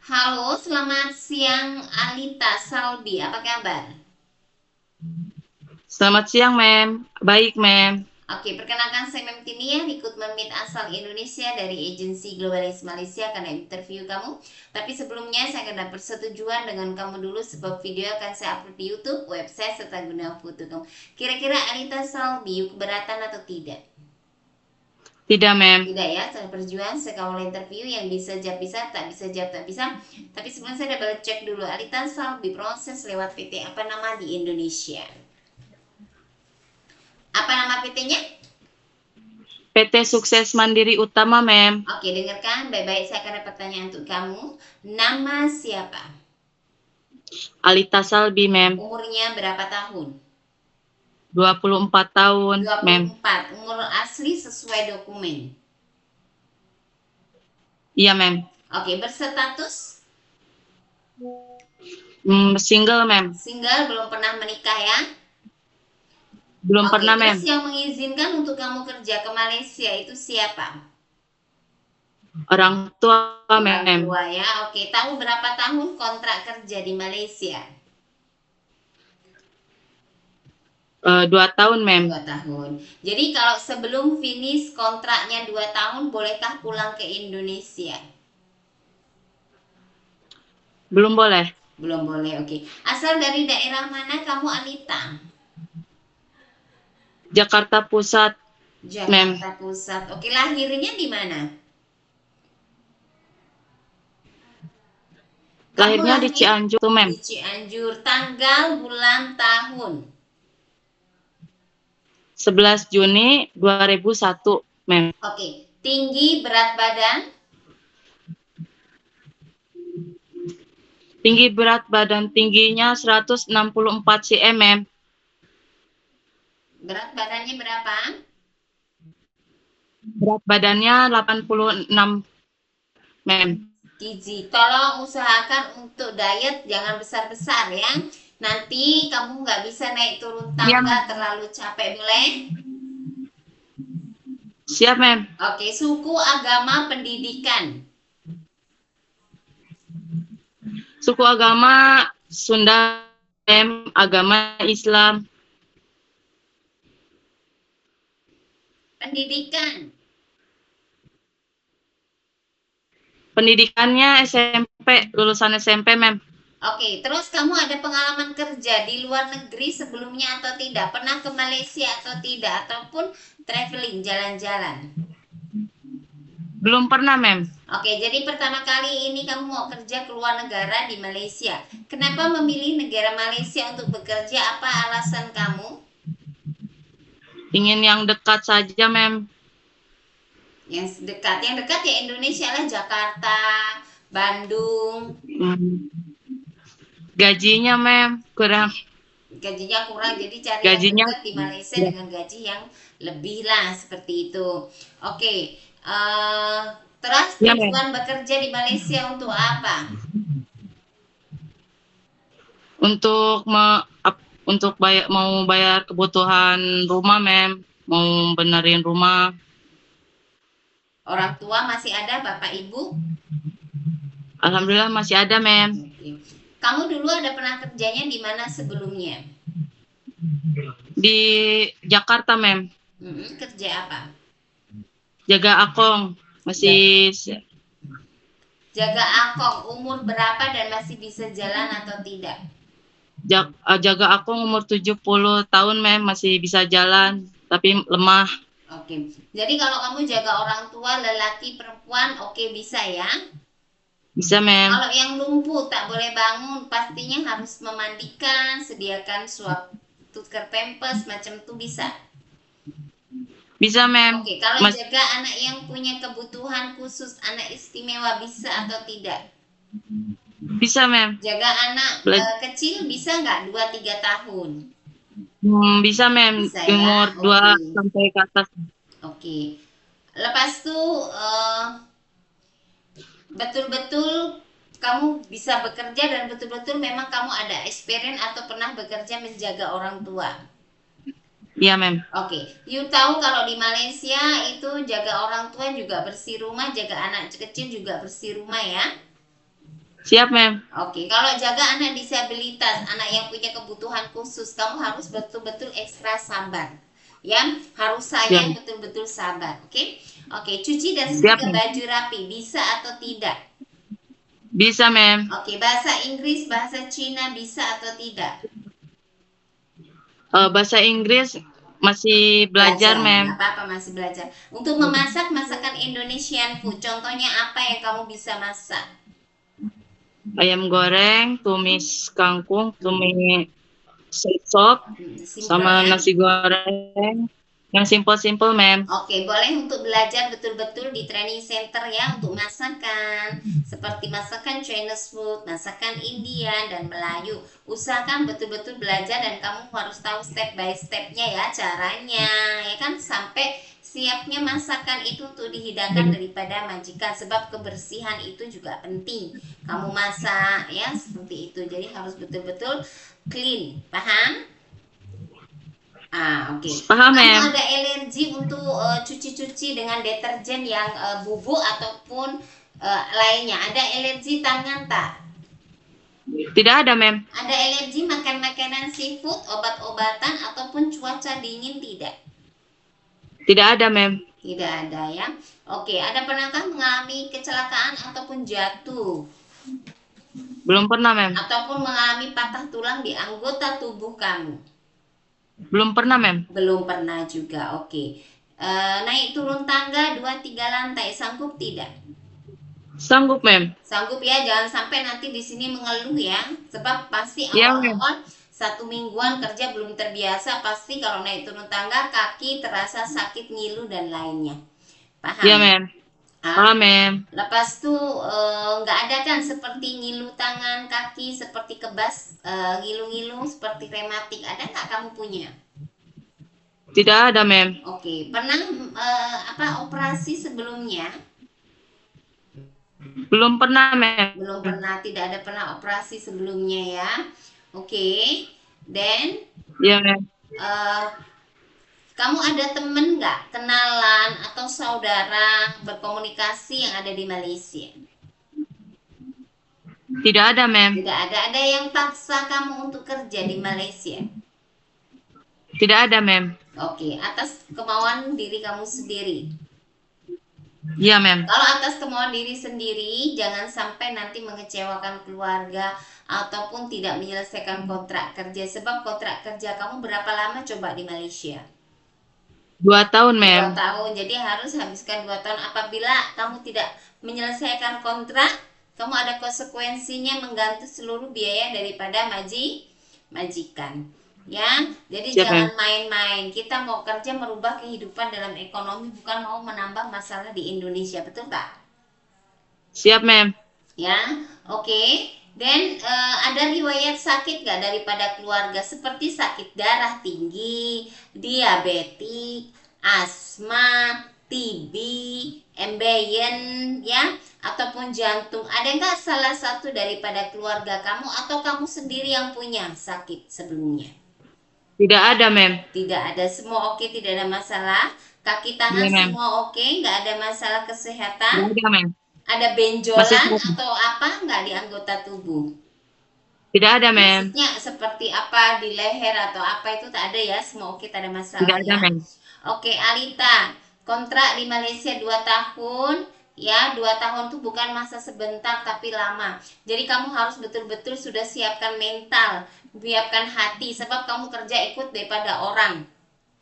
Halo, selamat siang Alita Salbi, apa kabar? Selamat siang, Mem. Baik, Mem. Oke, perkenalkan saya Mem Tinia, rekrutmen Meet asal Indonesia dari agensi Globalis Malaysia akan interview kamu. Tapi sebelumnya saya akan dapat persetujuan dengan kamu dulu sebab video akan saya upload di YouTube, website serta guna foto kamu. Kira-kira Alita Salbi keberatan atau tidak? Tidak, Mem. Tidak ya, saya perjuang sekawal interview yang bisa jawab bisa, tak bisa jawab tak bisa. Tapi sebelum saya double cek dulu, Alita Salbi proses lewat PT apa nama di Indonesia? Apa nama PT-nya? PT Sukses Mandiri Utama, Mem. Oke, dengarkan baik-baik. Saya akan ada pertanyaan untuk kamu. Nama siapa? Alita Salbi, Mem. Umurnya berapa tahun? 24 tahun, Dua puluh Mem. empat. Umur asli sesuai dokumen. Iya, Mem. Oke, berstatus Single, Mem. single, belum pernah menikah ya. Belum Oke, pernah, terus Mem. yang mengizinkan untuk kamu kerja ke Malaysia itu siapa? Orang tua, Orang Mem. tua ya. Oke, tahu berapa tahun kontrak kerja di Malaysia? 2 tahun, Mem. 2 tahun. Jadi kalau sebelum finish kontraknya 2 tahun, bolehkah pulang ke Indonesia? Belum boleh. Belum boleh, oke. Asal dari daerah mana kamu, Anita? Jakarta Pusat, Mem. Jakarta Pusat. Oke, lahirnya di mana? Kamu Lahirnya di lahir Cianjur, tuh, Mem. di Cianjur. Tanggal, bulan, tahun. 11 Juni 2001, Mem. Oke, tinggi, berat badan. Tinggi berat badan tingginya 164 cm, Mem. Berat badannya berapa? Berat badannya 86, Mem. Gizi. Tolong usahakan untuk diet jangan besar-besar ya. Nanti kamu nggak bisa naik turun Iya, tangga Mem. terlalu capek, boleh? Siap, Mem. Oke, suku, agama, pendidikan. Suku agama Sunda, Mem. Agama Islam. Pendidikan. Pendidikannya SMP, lulusan SMP, Mem. Oke, terus kamu ada pengalaman kerja di luar negeri sebelumnya atau tidak? Pernah ke Malaysia atau tidak? Ataupun traveling, jalan-jalan? Belum pernah, Mem. Oke, jadi pertama kali ini kamu mau kerja ke luar negara di Malaysia. Kenapa memilih negara Malaysia untuk bekerja? Apa alasan kamu? Ingin yang dekat saja, Mem. Yang dekat ya Indonesia lah, Jakarta, Bandung. Hmm. Gajinya, Mem, kurang. Gajinya kurang, jadi cari yang Gajinya, dekat di Malaysia ya, dengan gaji yang lebih lah, seperti itu. Oke, eh terus ya, Mem. tujuan bekerja di Malaysia untuk apa? Untuk untuk mau bayar kebutuhan rumah, Mem. Mau benerin rumah. Orang tua masih ada, bapak ibu? Alhamdulillah masih ada, Mem. Oke. Kamu dulu ada pernah kerjanya di mana sebelumnya? Di Jakarta, Mem. Kerja apa? Jaga akong. Ja- Masih Jaga angkong, umur berapa dan masih bisa jalan atau tidak? jaga akong umur 70 tahun, Mem. Masih bisa jalan, tapi lemah. Oke, jadi kalau kamu jaga orang tua, lelaki, perempuan, oke bisa ya. Bisa, Mem. Kalau yang lumpuh tak boleh bangun, pastinya harus memandikan, sediakan suap, tukar pempes, macam itu bisa. Bisa, Mem. Oke, kalau Mas jaga anak yang punya kebutuhan khusus, anak istimewa bisa atau tidak? Bisa, Mem. Jaga anak Bela- kecil bisa nggak 2-3 tahun? Bisa, Mem. Bisa ya, Umur 2 oke. sampai ke atas. Oke. Lepas itu betul-betul kamu bisa bekerja dan betul-betul memang kamu ada experience atau pernah bekerja menjaga orang tua. Iya, Mem. Oke, you tahu kalau di Malaysia itu jaga orang tua juga bersih rumah, jaga anak kecil juga bersih rumah ya. Siap, mem. Oke, kalau jaga anak disabilitas, anak yang punya kebutuhan khusus, kamu harus betul-betul ekstra sabar. Ya, harus Ya, sayang, betul-betul sabar. Oke? Oke, cuci dan siap, setrika mem. baju rapi, bisa atau tidak? Bisa, mem. Oke, bahasa Inggris, bahasa Cina bisa atau tidak? Bahasa Inggris masih belajar, Belajar, nggak mem. apa-apa, masih belajar. Untuk memasak masakan Indonesian food, contohnya apa yang kamu bisa masak? Ayam goreng, tumis kangkung, tumis sop, Simple sama ya. nasi goreng. Yang simpel-simpel, mem. Oke, boleh untuk belajar betul-betul di training center ya untuk masakan seperti masakan Chinese food, masakan India dan Melayu. Usahakan betul-betul belajar dan kamu harus tahu step by stepnya ya caranya, ya kan sampai siapnya masakan itu untuk dihidangkan daripada majikan sebab kebersihan itu juga penting. Kamu masak ya seperti itu. Jadi harus betul-betul clean. Paham? Oke. Paham, Kamu mem. ada alergi untuk cuci-cuci dengan deterjen yang bubuk ataupun lainnya? Ada alergi tangan tak? Tidak ada, mem. Ada alergi makan makanan seafood, obat-obatan ataupun cuaca dingin tidak? Tidak ada, mem. Tidak ada ya. Oke, ada pernahkah mengalami kecelakaan ataupun jatuh Belum pernah, mem. ataupun mengalami patah tulang di anggota tubuh kamu? Belum pernah, mem. Belum pernah juga. Oke. Naik turun tangga 2-3 lantai sanggup tidak? Sanggup, mem. Sanggup ya, jangan sampai nanti di sini mengeluh ya. Sebab pasti Ya, mem. awal-awal 1 mingguan kerja belum terbiasa, pasti kalau naik turun tangga kaki terasa sakit, ngilu dan lainnya. Ya, Paham? mem. Paham, mem. Lepas tuh nggak ada kan seperti ngilu tangan, kaki, seperti kebas, ngilu-ngilu seperti rematik. Ada nggak kamu punya? Tidak ada, mem. Oke, pernah operasi sebelumnya? Belum pernah, mem. Belum pernah, tidak ada pernah operasi sebelumnya ya. Oke, dan Ya, mem. kamu ada temen nggak, kenalan atau saudara berkomunikasi yang ada di Malaysia? Tidak ada, mem. Tidak ada. Ada yang paksa kamu untuk kerja di Malaysia? Tidak ada, mem. Oke, atas kemauan diri kamu sendiri. Iya, mem. Kalau atas kemauan diri sendiri, jangan sampai nanti mengecewakan keluarga ataupun tidak menyelesaikan kontrak kerja. Sebab kontrak kerja kamu berapa lama coba di Malaysia? 2 tahun, mem. 2 tahun. Jadi harus habiskan 2 tahun. Apabila kamu tidak menyelesaikan kontrak, kamu ada konsekuensinya mengganti seluruh biaya daripada majikan. Ya, jadi Siap, jangan mem. main-main. Kita mau kerja merubah kehidupan dalam ekonomi, bukan mau menambah masalah di Indonesia, betul tak? Siap, mem. Ya, oke. Dan ada riwayat sakit gak daripada keluarga seperti sakit darah tinggi, diabetik, asma, TB, embeyen, ya, ataupun jantung? Ada nggak salah satu daripada keluarga kamu atau kamu sendiri yang punya sakit sebelumnya? Tidak ada, mem. Tidak ada, semua oke, tidak ada masalah. Kaki tangan Iya, mem. semua oke, nggak ada masalah kesehatan. Tidak ada, mem. Ada Masih benjolan sehat. atau apa nggak di anggota tubuh? Tidak ada, mem. Maksudnya seperti apa di leher atau apa itu tak ada ya, semua oke, tak ada Tidak masalah ada, ya. mem. Oke, Alita, kontrak di Malaysia 2 tahun ya. 2 tahun tuh bukan masa sebentar tapi lama. Jadi kamu harus betul-betul sudah siapkan mental, siapkan hati, sebab kamu kerja ikut daripada orang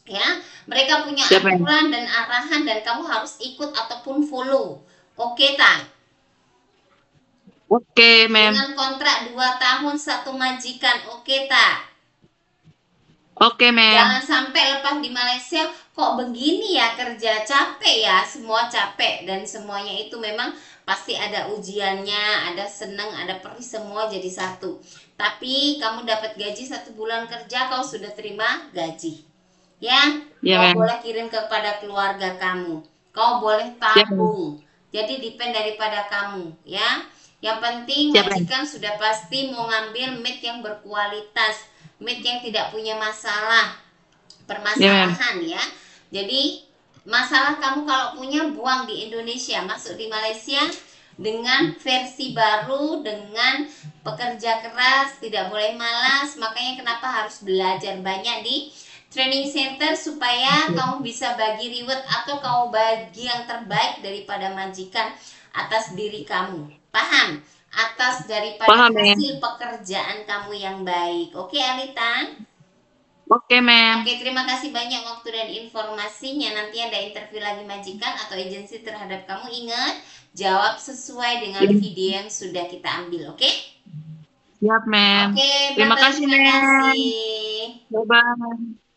ya. Mereka punya Siap, mem. aturan dan arahan dan kamu harus ikut ataupun follow. Oke tak? Oke, mem. Dengan kontrak 2 tahun satu majikan, oke tak? Oke, mem. Jangan sampai lepas di Malaysia kok begini ya, kerja capek ya, semua capek dan semuanya itu memang pasti ada ujiannya, ada seneng, ada perih, semua jadi satu. Tapi kamu dapat gaji 1 bulan kerja, kau sudah terima gaji. Ya, Ya, kau mem. boleh kirim kepada keluarga kamu. Kau boleh Siap, mem. tabung. Jadi depend daripada kamu ya. Yang penting Siap, mem. majikan sudah pasti mau ngambil meat yang berkualitas, meat yang tidak punya masalah, permasalahan ya. Jadi masalah kamu kalau punya buang di Indonesia, masuk di Malaysia, dengan versi baru, dengan pekerja keras, tidak boleh malas. Makanya kenapa harus belajar banyak di training center, supaya kamu bisa bagi reward atau kamu bagi yang terbaik daripada majikan atas diri kamu. Paham? Atas daripada Paham, mem. hasil pekerjaan kamu yang baik. Oke, Alita? Oke, mem. Oke, terima kasih banyak waktu dan informasinya. Nanti ada interview lagi majikan atau agensi terhadap kamu. Ingat, jawab sesuai dengan Iya. video yang sudah kita ambil, oke? Siap, mem. Oke, Terima bye-bye, kasih, terima mem. kasih. Bye-bye.